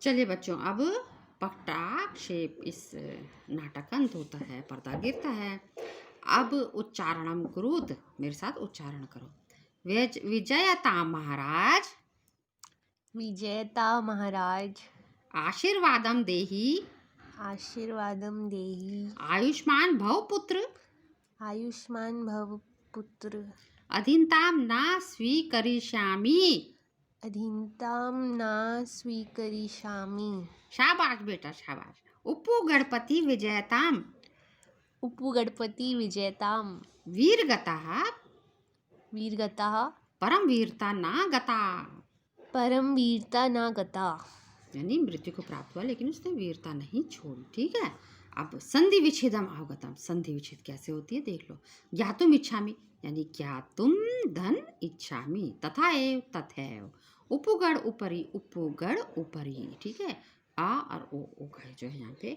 चलिए बच्चों, अब पटाक्षेप इस नाटक का अंत होता है, पर्दा गिरता है। अब उच्चारणम कुरुत, मेरे साथ उच्चारण करो। विजयता महाराज, विजेता महाराज, आशीर्वादम देहि, आशीर्वादम देहि, आयुष्मान भव पुत्र, आयुष्मान भव पुत्र, अधीनताम न स्वीकरिष्यामि। अधीनतां न स्वीकरिष्यामि। शाबाश बेटा शाबाश। उपु गणपति विजयताम, उपगणपति विजेतां, वीरगतः, वीरगतः, परम वीरता न गता, परम वीरता न गता। यानी मृत्यु को प्राप्त हुआ लेकिन उसने वीरता नहीं छोड़ी। ठीक है। अब संधि विच्छेदम अवगतम, संधि विच्छेद कैसे होती है देख लो। ज्ञातुम इच्छामि यानी ज्ञातुम धन इच्छामि, तथा एव तथैव, उपगण उपरि, उपगण उपरि। ठीक है। आ और ओ का जो है यहाँ पे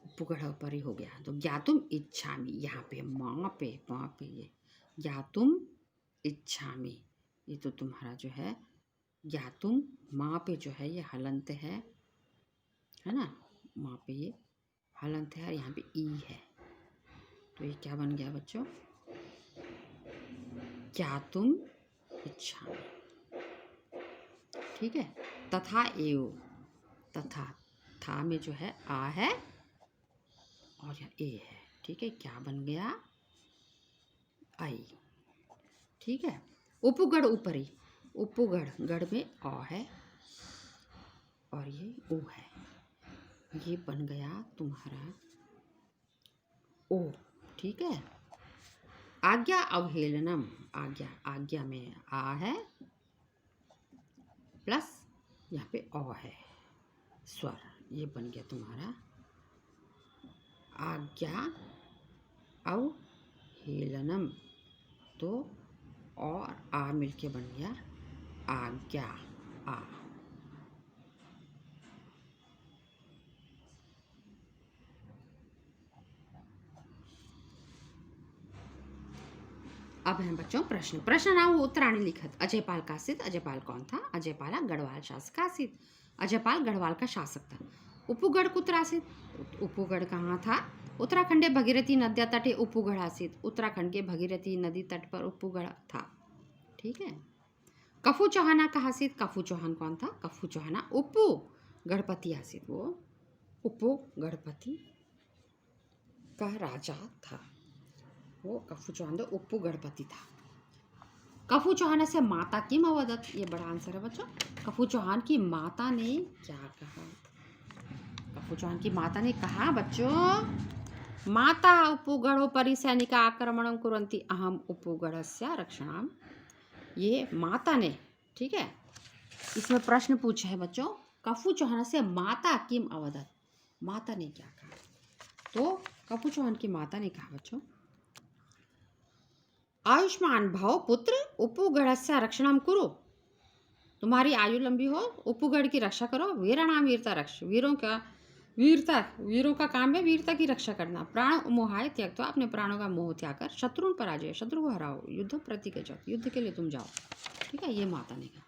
उपगण उपरि हो गया। तो ज्ञातुम इच्छामि, यहाँ पे माँ पे ये ज्ञातुम इच्छामि, ये तो तुम्हारा जो है ज्ञातुम, माँ पे जो है ये हलंत है ना, माँ पे ये हलंत है और यहाँ पे ई है, तो ये क्या बन गया बच्चों, ज्ञातुम इच्छा। ठीक है। तथा एव, तथा था में जो है आ है और यह ए है। ठीक है। क्या बन गया, आई। ठीक है। उपगढ़ ऊपरी, उपगढ़, गढ़ में अ है और ये ओ है, ये बन गया तुम्हारा ओ। ठीक है। आज्ञा अवहेलनम, आज्ञा, आज्ञा में आ है प्लस यहाँ पे अ है स्वर, ये बन गया तुम्हारा आज्ञा अवहेलनम। तो और आ मिलके बन गया आज्ञा, आ। अब हैं बच्चों प्रश्न। प्रश्न नाम उत्तराणी लिखत। अजयपाल कासित, अजयपाल कौन था? अजयपाला गढ़वाल शासक आसित, अजयपाल गढ़वाल का शासक था। उपगढ़ कुत्र आसित, उपगढ़ कहाँ था? उत्तराखंडे भगीरथी नद्या तटे उपगढ़ आसित, उत्तराखंड के भगीरथी नदी तट पर उपगढ़ था। ठीक है। कफू चौहाना कहाँ आसित, कफू चौहान कौन था? कफू चौहाना उपू गणपति आसित, वो उपू गणपति का राजा था, वो कफू चौहान तो उपू गणपति था। कफू चौहान से माता किम अवदत, ये बड़ा आंसर है बच्चों। कफू चौहान की माता ने क्या कहा? कफू चौहान की माता ने कहा बच्चों, माता उपगढ़ोपरि सैनिका आक्रमणं कुर्वन्ति अहम उपगढ़स्य रक्षणाम। ये माता ने, ठीक है, इसमें प्रश्न पूछा है बच्चों, कफू चौहान से माता किम अवदत, माता ने क्या कहा? तो कफू चौहान की माता ने कहा बच्चों, आयुष्मान भव पुत्र उपगढ़स्य रक्षणम कुरु, तुम्हारी आयु लंबी हो, उपगढ़ की रक्षा करो। वीराणाम वीरता रक्ष, वीरों का वीरता, वीरों का काम है वीरता की रक्षा करना। प्राण मोहाय त्याग, तो अपने प्राणों का मोह त्याग कर शत्रु पराजय, शत्रु को हराओ। युद्ध प्रतिगजो, युद्ध के लिए तुम जाओ। ठीक है, ये माता ने कहा।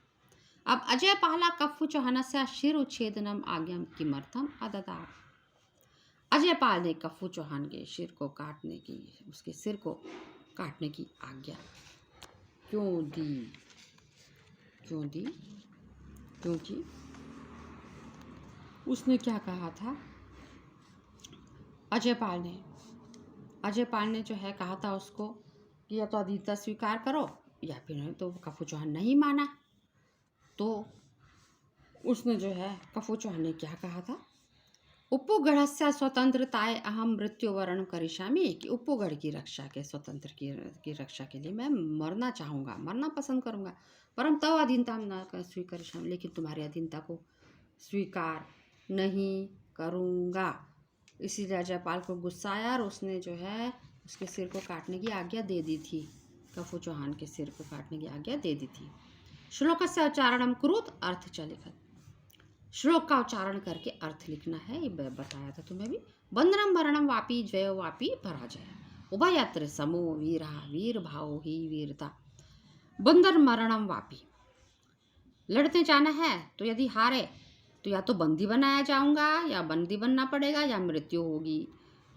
अब अजय पहला कफू चौहानस्य शिर उच्छेदनम आज्ञाम किमर्थम अदता, अजयपाल ने कफू चौहान के सिर को काटने की, उसके सिर को काटने की आज्ञा क्यों दी? क्यों दी? क्योंकि उसने क्या कहा था? अजयपाल ने जो है कहा था उसको कि या तो अधीनता स्वीकार करो या फिर नहीं। तो कफू चौहान नहीं माना, तो उसने जो है कफू चौहान ने क्या कहा था? उपगढ़स्य स्वतंत्रताय अहम मृत्यु वर्ण करिष्यामि, कि उपगढ़ की रक्षा के, स्वतंत्र की रक्षा के लिए मैं मरना चाहूँगा, मरना पसंद करूँगा। परम तव अधीनता न स्वीकरिष्यामि, लेकिन तुम्हारी अधीनता को स्वीकार नहीं करूँगा। इसीलिए अजयपाल को गुस्सा आया और उसने जो है उसके सिर को काटने की आज्ञा दे दी थी, कफू चौहान के सिर को काटने की आज्ञा दे दी थी। श्लोकस्य उच्चारणम कुरुत, अर्थ च लिखत, श्लोक का उच्चारण करके अर्थ लिखना है, ये बताया था तुम्हें भी। बंधनम भरणम वापी जयो वापी पराजय, उभयत्र समो वीरा वीर भाव ही वीरता। बंधन मरणम वापी, लड़ते जाना है तो यदि हारे तो या तो बंदी बनाया जाऊंगा, या बंदी बनना पड़ेगा, या मृत्यु होगी।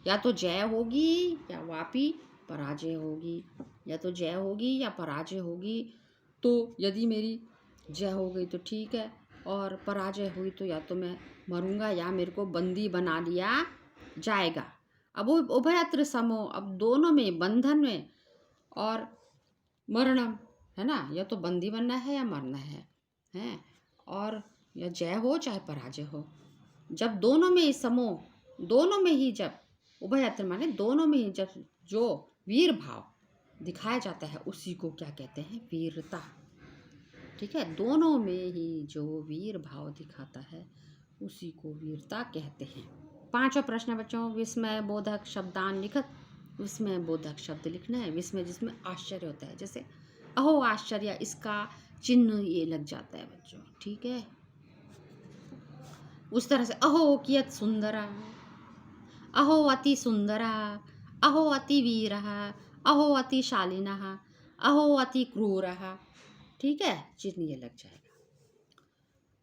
या तो जय होगी या वापी पराजय होगी। या तो जय होगी या पराजय होगी। तो यदि मेरी जय हो गई तो ठीक है, और पराजय हुई तो या तो मैं मरूंगा या मेरे को बंदी बना लिया जाएगा। अब वो उभयत्र समो, अब दोनों में, बंधन में और मरणम, है ना, या तो बंदी बनना है या मरना है। और या जय हो चाहे पराजय हो, जब दोनों में ही समो, दोनों में ही, जब उभयत्र माने दोनों में ही जब जो वीर भाव दिखाया जाता है उसी को क्या कहते हैं, वीरता। ठीक है, दोनों में ही जो वीर भाव दिखाता है उसी को वीरता कहते हैं। 5वां प्रश्न है बच्चों, विस्मय बोधक शब्दान लिखत। विस्मय बोधक शब्द लिखना है, विस्मय जिसमें आश्चर्य होता है, जैसे अहो आश्चर्य, इसका चिन्ह ये लग जाता है बच्चों। ठीक है, उस तरह से अहो कियत सुंदरा, अहो अति सुंदरा, अहो अति वीरः, अहो अति शालिनः, अहो अति क्रूरः। ठीक है, चिन्ह ये लग जाएगा।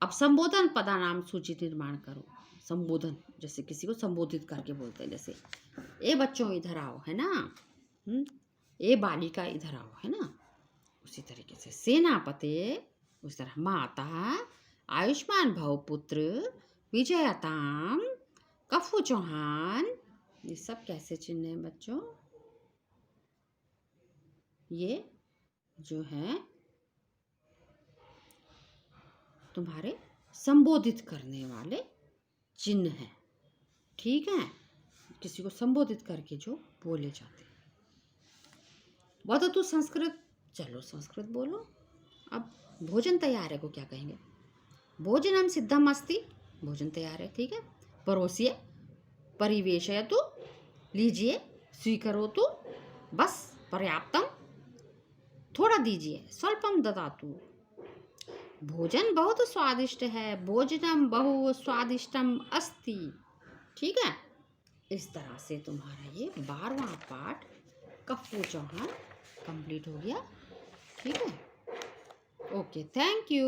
अब संबोधन पदानाम सूची निर्माण करो। संबोधन, जैसे किसी को संबोधित करके बोलते हैं, जैसे ए बच्चों इधर आओ, है ना, ए बालिका इधर आओ, है ना। उसी तरीके से सेनापते, उस तरह माता, आयुष्मान भव पुत्र, विजयताम, कफू चौहान, ये सब कैसे चिन्ह हैं बच्चों, ये जो है तुम्हारे संबोधित करने वाले चिन्ह हैं। ठीक है, किसी को संबोधित करके जो बोले जाते हैं। वदतु संस्कृत, चलो संस्कृत बोलो। अब भोजन तैयार है को क्या कहेंगे, भोजनम सिद्धम अस्ति, भोजन तैयार है। ठीक है, परोसिए, परिवेशयतु, लीजिए, स्वीकरोतु, बस पर्याप्तम, थोड़ा दीजिए, स्वल्पम ददातु, भोजन बहुत स्वादिष्ट है, भोजनम बहु स्वादिष्टम अस्ति। ठीक है, इस तरह से तुम्हारा ये 12वां पाठ कफू चौहान कंप्लीट हो गया। ठीक है, ओके, थैंक यू।